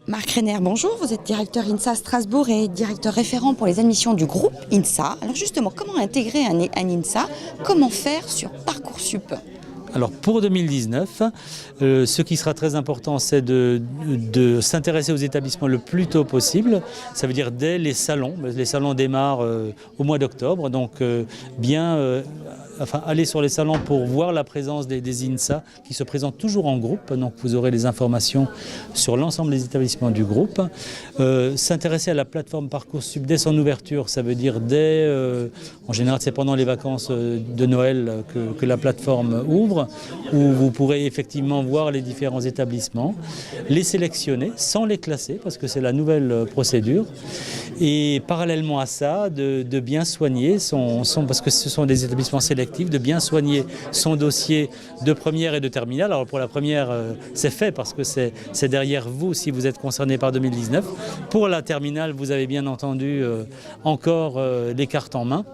Marc Renner, bonjour, vous êtes directeur INSA Strasbourg et directeur référent pour les admissions du groupe INSA. Alors justement, comment intégrer un INSA? Comment faire sur Parcoursup? Alors pour 2019, ce qui sera très important, c'est de s'intéresser aux établissements le plus tôt possible. Ça veut dire dès les salons. Les salons démarrent au mois d'octobre, donc aller sur les salons pour voir la présence des INSA qui se présentent toujours en groupe. Donc vous aurez les informations sur l'ensemble des établissements du groupe. S'intéresser à la plateforme Parcoursup dès son ouverture, ça veut dire en général c'est pendant les vacances de Noël que la plateforme ouvre, où vous pourrez effectivement voir les différents établissements, les sélectionner sans les classer parce que c'est la nouvelle procédure, et parallèlement à ça de bien soigner parce que ce sont des établissements sélectifs, de bien soigner son dossier de première et de terminale. Alors pour la première c'est fait parce que c'est derrière vous si vous êtes concerné par 2019. Pour la terminale vous avez bien entendu encore les cartes en main.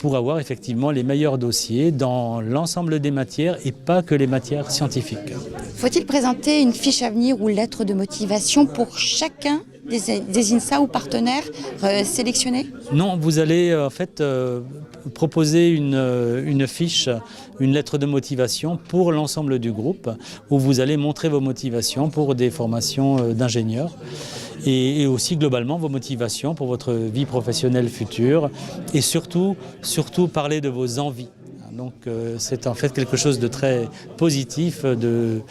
Pour avoir effectivement les meilleurs dossiers dans l'ensemble des matières et pas que les matières scientifiques. Faut-il présenter une fiche à venir ou lettre de motivation pour chacun des INSA ou partenaires sélectionnés? Non, vous allez en fait proposer une fiche, une lettre de motivation pour l'ensemble du groupe où vous allez montrer vos motivations pour des formations d'ingénieurs et aussi globalement vos motivations pour votre vie professionnelle future et surtout parler de vos envies. Donc c'est en fait quelque chose de très positif de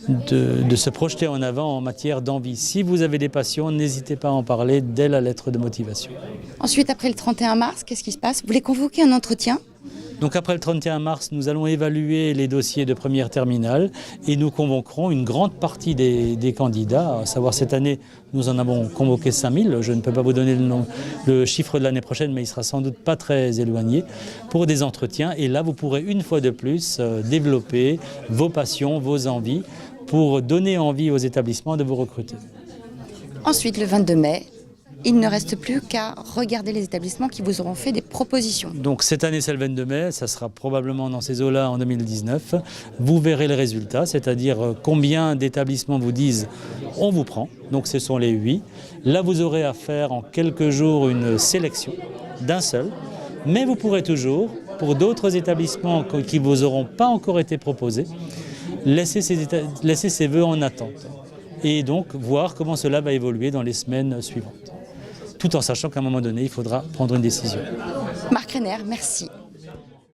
se projeter en avant en matière d'envie. Si vous avez des passions, n'hésitez pas à en parler dès la lettre de motivation. Ensuite, après le 31 mars, qu'est-ce qui se passe? Vous voulez convoquer un entretien? Donc après le 31 mars, nous allons évaluer les dossiers de première terminale et nous convoquerons une grande partie des candidats. À savoir, cette année, nous en avons convoqué 5000. Je ne peux pas vous donner le chiffre de l'année prochaine, mais il sera sans doute pas très éloigné, pour des entretiens. Et là, vous pourrez une fois de plus développer vos passions, vos envies, pour donner envie aux établissements de vous recruter. Ensuite, le 22 mai, il ne reste plus qu'à regarder les établissements qui vous auront fait des propositions. Donc cette année, c'est le 22 mai, ça sera probablement dans ces eaux-là en 2019. Vous verrez les résultats, c'est-à-dire combien d'établissements vous disent « on vous prend », donc ce sont les 8. Là, vous aurez à faire en quelques jours une sélection d'un seul, mais vous pourrez toujours, pour d'autres établissements qui ne vous auront pas encore été proposés, laisser ces vœux en attente et donc voir comment cela va évoluer dans les semaines suivantes. Tout en sachant qu'à un moment donné, il faudra prendre une décision. Marc Renner, merci.